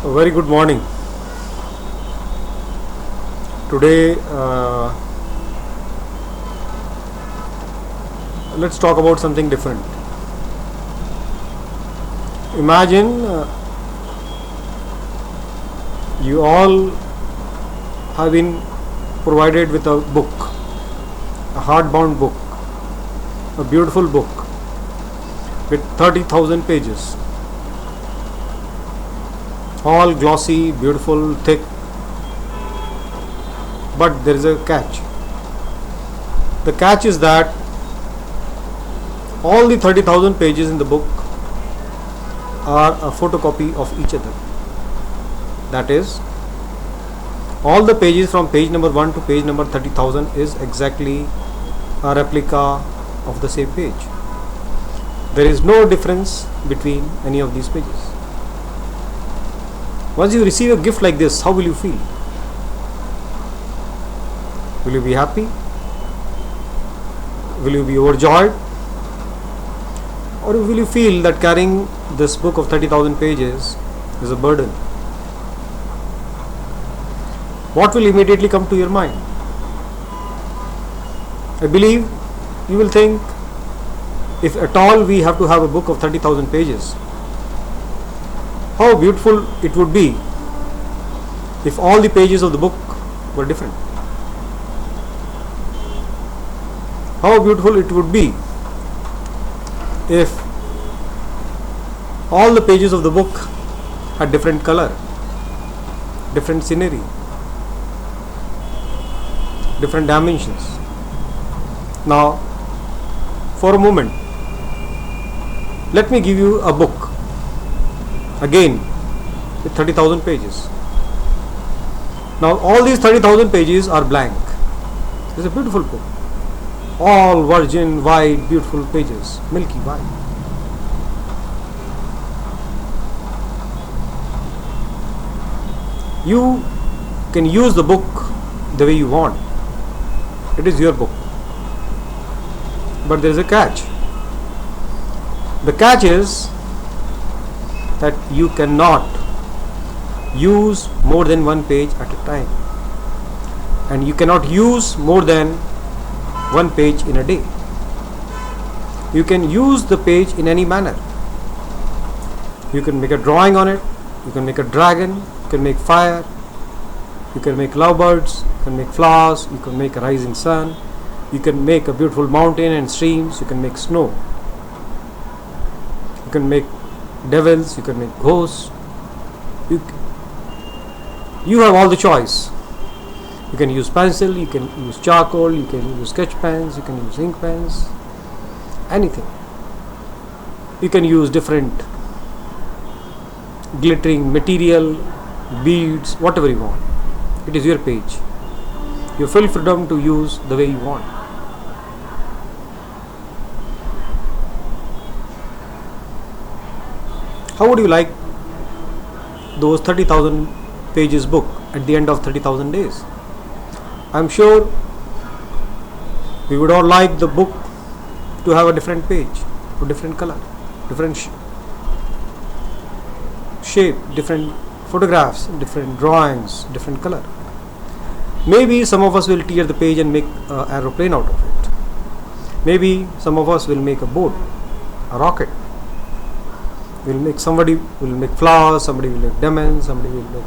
A very good morning. Today, let's talk about something different. Imagine you all have been provided with a book, a hardbound book, a beautiful book with 30,000 pages, all glossy, beautiful, thick. But there is a catch. The catch is that all the 30,000 pages in the book are a photocopy of each other. That is, all the pages from page number 1 to page number 30,000 is exactly a replica of the same page. There is no difference between any of these pages. Once you receive a gift like this, how will you feel? Will you be happy? Will you be overjoyed? Or will you feel that carrying this book of 30,000 pages is a burden? What will immediately come to your mind? I believe you will think, if at all we have to have a book of 30,000 pages, how beautiful it would be if all the pages of the book were different. How beautiful it would be if all the pages of the book had different color, different scenery, different dimensions. Now, for a moment, let me give you a book again with 30,000 pages. Now, all these 30,000 pages are blank. It's a beautiful book. All virgin, white, beautiful pages, milky white. You can use the book the way you want. It is your book. But there is a catch. The catch is that you cannot use more than one page at a time. And you cannot use more than one page in a day. You can use the page in any manner. You can make a drawing on it, you can make a dragon, you can make fire, you can make lovebirds, you can make flowers, you can make a rising sun, you can make a beautiful mountain and streams, you can make snow, you can make devils, you can make ghosts. You have all the choice. You can use pencil, you can use charcoal, you can use sketch pens, you can use ink pens, anything. You can use different glittering material, beads, whatever you want. It is your page. You have full freedom to use the way you want. How would you like those 30,000 pages book at the end of 30,000 days? I'm sure we would all like the book to have a different page, or different color, different shape, different photographs, different drawings, different color. Maybe some of us will tear the page and make an aeroplane out of it. Maybe some of us will make a boat, a rocket. Somebody will make flowers, somebody will make demons, somebody will make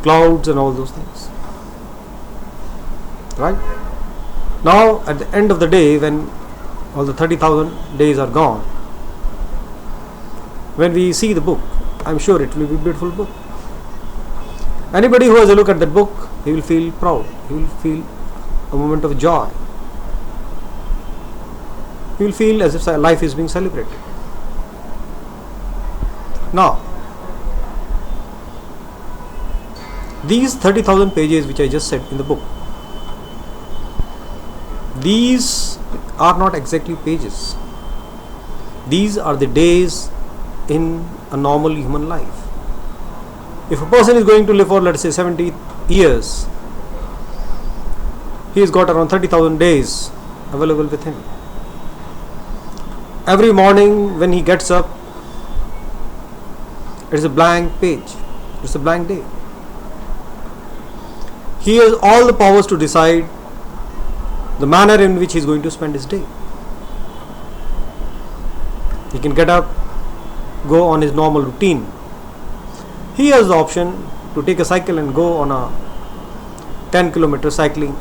clouds and all those things. Right? Now, at the end of the day, when all the 30,000 days are gone, when we see the book, I'm sure it will be a beautiful book. Anybody who has a look at that book, he will feel proud. He will feel a moment of joy. He will feel as if life is being celebrated. Now, these 30,000 pages which I just said in the book, these are not exactly pages. These are the days in a normal human life. If a person is going to live for, let's say, 70 years, he has got around 30,000 days available with him. Every morning when he gets up, it is a blank page. It's a blank day. He has all the powers to decide the manner in which he is going to spend his day. He can get up, go on his normal routine. He has the option to take a cycle and go on a 10-kilometer cycling.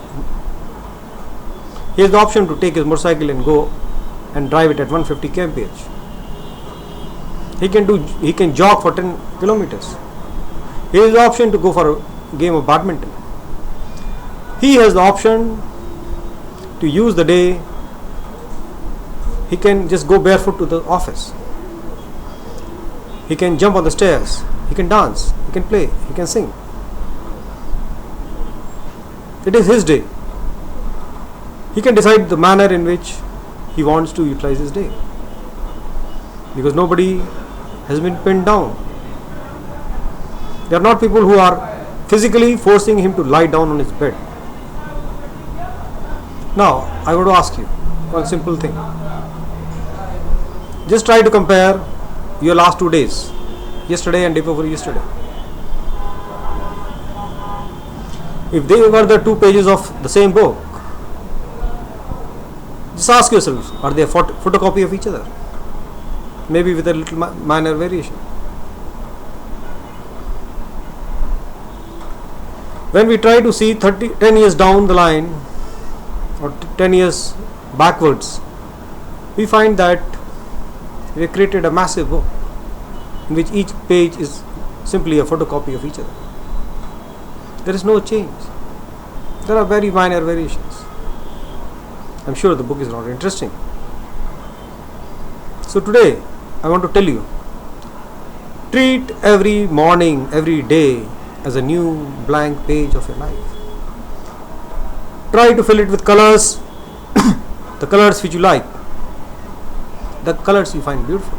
He has the option to take his motorcycle and go and drive it at 150 kmph. He can jog for 10 kilometers. He has the option to go for a game of badminton. He has the option to use the day. He can just go barefoot to the office. He can jump on the stairs. He can dance. He can play. He can sing. It is his day. He can decide the manner in which he wants to utilize his day, because nobody has been pinned down. There are not people who are physically forcing him to lie down on his bed. Now, I want to ask you one simple thing. Just try to compare your last 2 days, yesterday and day before yesterday. If they were the 2 pages of the same book, just ask yourself, are they a photocopy of each other? Maybe with a little minor variation. When we try to see 10 years down the line or 10 years backwards, we find that we have created a massive book in which each page is simply a photocopy of each other. There is no change. There are very minor variations. I'm sure the book is not interesting. So today, I want to tell you, treat every morning, every day as a new blank page of your life. Try to fill it with colors, the colors which you like, the colors you find beautiful,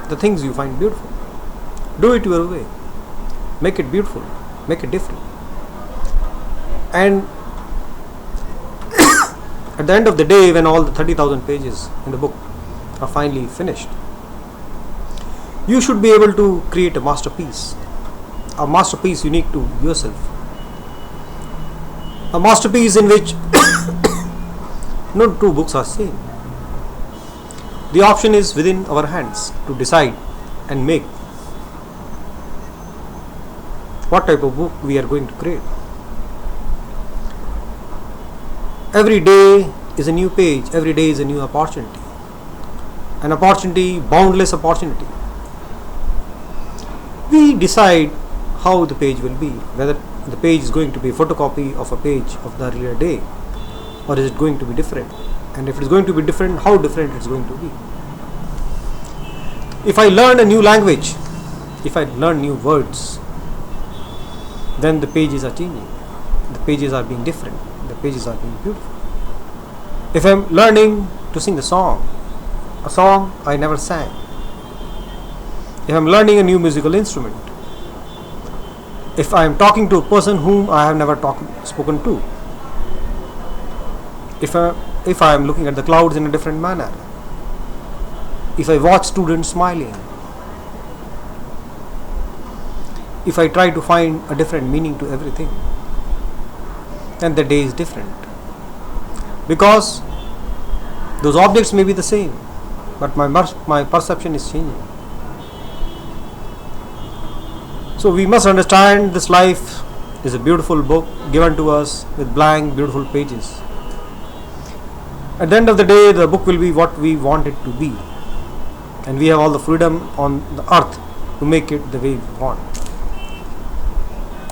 the things you find beautiful. Do it your way. Make it beautiful. Make it different. And at the end of the day, when all the 30,000 pages in the book are finally finished, you should be able to create a masterpiece unique to yourself. A masterpiece in which no two books are same. The option is within our hands to decide and make what type of book we are going to create. Every day is a new page. Every day is a new opportunity. An opportunity, boundless opportunity. We decide how the page will be, whether the page is going to be a photocopy of a page of the earlier day, or is it going to be different? And if it is going to be different, how different it is going to be. If I learn a new language, if I learn new words, then the pages are changing. The pages are being different. The pages are being beautiful. If I am learning to sing a song I never sang, if I am learning a new musical instrument, if I am talking to a person whom I have never spoken to, if I am looking at the clouds in a different manner, if I watch students smiling, if I try to find a different meaning to everything, then the day is different. Because those objects may be the same, but my perception is changing. So we must understand this life is a beautiful book given to us with blank, beautiful pages. At the end of the day, the book will be what we want it to be, and we have all the freedom on the earth to make it the way we want.